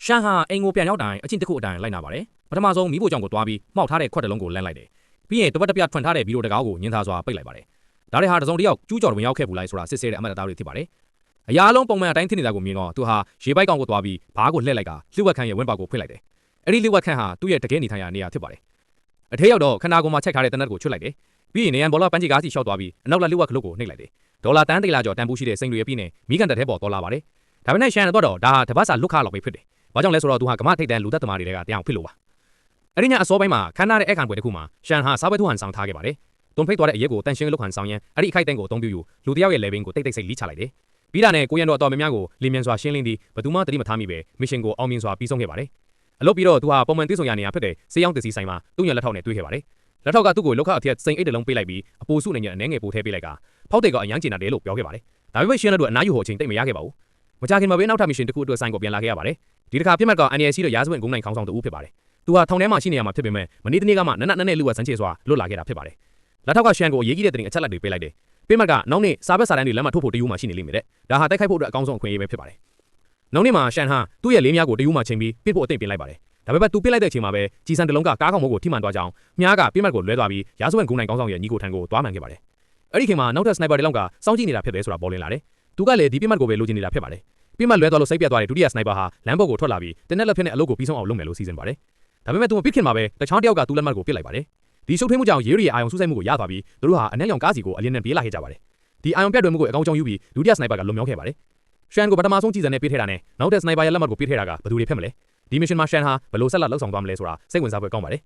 ရှန်ဟာအိမ်ကိုပြန်ရောက်တိုင်းအချင်းတစ်ခုအတိုင်းလိုက်နာပါတယ်ပထမဆုံးမိဖို့ကြောင့်ကိုတွားပြီးမှောက်ထားတဲ့ခွက်တစ်လုံးကိုလန့်လိုက်တယ်ပြီးရင်တပတ်တစ်ပြတ်ထွန်ထားတဲ့ဗီဒီယိုတကားကိုညှင်းသားစွာပိတ်လိုက်ပါတယ်ဒါတွေဟာတစုံတစ်ယောက်ကျူးကျော်ဝင်ရောက်ခဲ့ဘူးလားဆိုတာစစ်ဆေးတဲ့အမှတ်အသားတွေဖြစ်ပါတယ်အရာလုံးပုံမှန်အတိုင်းဖြစ်နေတာကိုမြင်တော့သူဟာရေပိုက်ကောင်ကိုတွားပြီးဘားကိုလှည့်လိုက်ကလျှို့ဝှက်ခန်းရဲ့ဝင်းပေါက်ကိုဖွင့်လိုက်တယ်အဲ့ဒီလျှို့ဝှက်ခန်းဟာသူ့ရဲ့တကယ်နေထိုင်ရာနေရာဖြစ်ပါတယ်အထဲရောက်တော့ခန္ဓာကိုယ်မှာချက်ထားတဲ့တနက်ကိုချွတ်လိုက်တယ်ပြီးရင်နေရန်ဘောလပန်းချီကားစီရှောက်သွားပြီးအနောက်လာလျှို့ဝှက်ခလုတ်ကိုနှိပ်လိုက်တယ်ဒေါ်လာတန်းတေလာကျော်တန်ဖိုးရှိတဲ့စိန်တွေအပြည့်နဲ့မိကန်တက်ထဲပေါ်တော်လာပါတယ်ဒါပေမဲ့ရှန်တော့ဒါတပတ်စာလွတ်ခါလောက်ပဲဖြစ်တယ်ဘာကြောင့်လဲဆိုတော့သူဟာကမ္ဘာထိပ်တန်းလူသက်သမားတွေကတရားဖြစ်လို့ပါအဲ့ဒီညအစောပိုင်းမှာခန်းနာတဲ့အခန့်ပွဲတစ်ခုမှာရှန်ဟာစားပွဲထုဟန်ဆောင်ထားခဲ့ပါတယ်တွန်ဖိတ်သွားတဲ့အရက်ကိုတန်ရှင်းလုတ်ဟန်ဆောင်ရန်အဲ့ဒီအခိုက်တန်းကိုအသုံးပြုယူလူတယောက်ရဲ့လေဘင်းကိုတိတ်တိတ်ဆိတ်လိချလိုက်တယ်ပြီးတာနဲ့ကိုရန်တော်အတော်များများကိုလင်းမြန်စွာရှင်းလင်းပြီးဘသူမှတတိမထားမိပဲမစ်ရှင်ကိုအောင်မြင်စွာပြီးဆုံးခဲ့ပါတယ်အလုပ်ပြီးတော့သူဟာပုံမှန်တွေ့ဆုံရနေရဖြစ်တဲ့စေးရောင်းတစီဆိုင်မှာသူ့ညလက်ထောက်နဲ့တွေ့ခဲ့ပါတယ်လက်ထောက်ကသူ့ကိုလောက်ခအထက်စိန်အိတ်တလုံးပေးလိုက်ပြီးအပိုစုနဲ့ညအနှဲငယ်ပို့ထည့်ပေးလိုက်ကဖောက်တဲ့ကအရန်ကျင်တာတယ်လို့ပြောခဲ့ပါတယ်ဒါပေမဲ့ရှင်းလက်တို့အနားယူဟိုအချိန်တိတ်မရခဲ့ပါဘူးမကြခင်မှာပဲနောက်ထပ်မစ်ရှင်တစ်ခုအတွက်ဆိုင်ကိုပြန်လာခဲ့ရပါတယ်ဒီတစ်ခါပြစ်မှတ်ကအန်ရယ်ရှိတဲ့ရာဇဝင်ဂုံးနိုင်ခေါင်းဆောင်တူဖြစ်ပါတယ်သူဟာထောင်ထဲမှာရှိနေရမှာဖြစ်ပေမဲ့မနေ့တနေ့ကမှနက်နဲ့လူဝက်စမ်းချေစွာလွတ်လာခဲ့တာဖြစ်ပါတယ်လက်ထောက်ကရှန်ကိုရေးကြီးတဲ့တင်အချက်လက်တွေပေးလိုက်တယ်ပြစ်မှတ်ကနောက်နေ့စာဘက်စာတန်းတွေလက်မှတ်ထိုးဖို့တယူမှရှိနေလိမ့်မယ်တဲ့ဒါဟာတိုက်ခိုက်ဖို့အတွက်အကောင်းဆုံးအခွင့်အရေးပဲဖြစ်ပါတယ်နောက်နေ့မှာရှန်ဟာသူ့ရဲ့လေးများကိုတယူမှချိန်ပြီးပစ်ဖို့အသင့်ပြင်လိုက်ပါတယ်ဒါပေမဲ့သူပစ်လိုက်တဲ့အချိန်မှာပဲကြီးစံတလုံးကကားကောင်မိုးကိုထိမှန်သွားကြောင်းမြားကပြစ်မှတ်ကိုလွဲသွားပြီးရာဇဝင်ဂုံးနိုင်ခေါင်းဆောင်ရဲ့ညီကိုထံကိုသွားမှန်ခဲ့ပါတယ်အဲ့ဒီချိန်မှာနောက်ထပ်စနိုက်ပါတွေလောက်ကစောင့်ကြည့်နေတာဖြစ်တယ်ဆိုတာပေါ်လင်းလာတယ်သူကလည်းဒီပြစ်မှတ်ကိုပဲလိုချင်နေတာဖြစ်ပါတယ်ပြစ်မှတ်လွဲသွားလို့စိတ်ပြတ်သွားတဲ့ဒုတိယစနိုက်ပါဟာလမ်းပေါ်ကိုထွက်လာပြီးတနက်လက်ဖြစ်နဲ့အလုပ်ကိုပြီးဆုံးအောင်လုပ်မယ်လို့စီစဉ်ပါတယ်ဒါပေမဲ့သူမပစ်ခင်မှာပဲတချောင်းတယောက်ကသူ့လက်မှတ်ကိုပစ်လိုက်ပါတယ်ဒီရှုပ်ထွေးမှုကြောင့်ရေးရီရဲ့အာယုံစုစိုက်မှုကိုရသွားပြီးသူတို့ဟာအနက်ရောင်ကားစီကိုအလင်းနဲ့ပြေးလာခဲ့ကြပါတယ်ဒီအာယုံပြတ်တွယ်မှုကိုအကောင်းကြောင်းယူပြီးဒုတိယစနိုက်ပါကလွန်မြောက်ခဲ့ပါတယ်ရှန်ကိုပထမဆုံးကြည်စံနဲ့ပြစ်ထည့်တာနဲ့နောက်တဲ့စနိုက်ပါရဲ့လက်မှတ်ကိုပြစ်ထည့်တာကဘယ်သူတွေဖြစ်မလဲဒီမစ်ရှင်မှာရှန်ဟာဘယ်လိုဆက်လက်လှုပ်ဆောင်သွားမလဲဆိုတာစိတ်ဝင်စားဖွယ်ကောင်းပါတယ်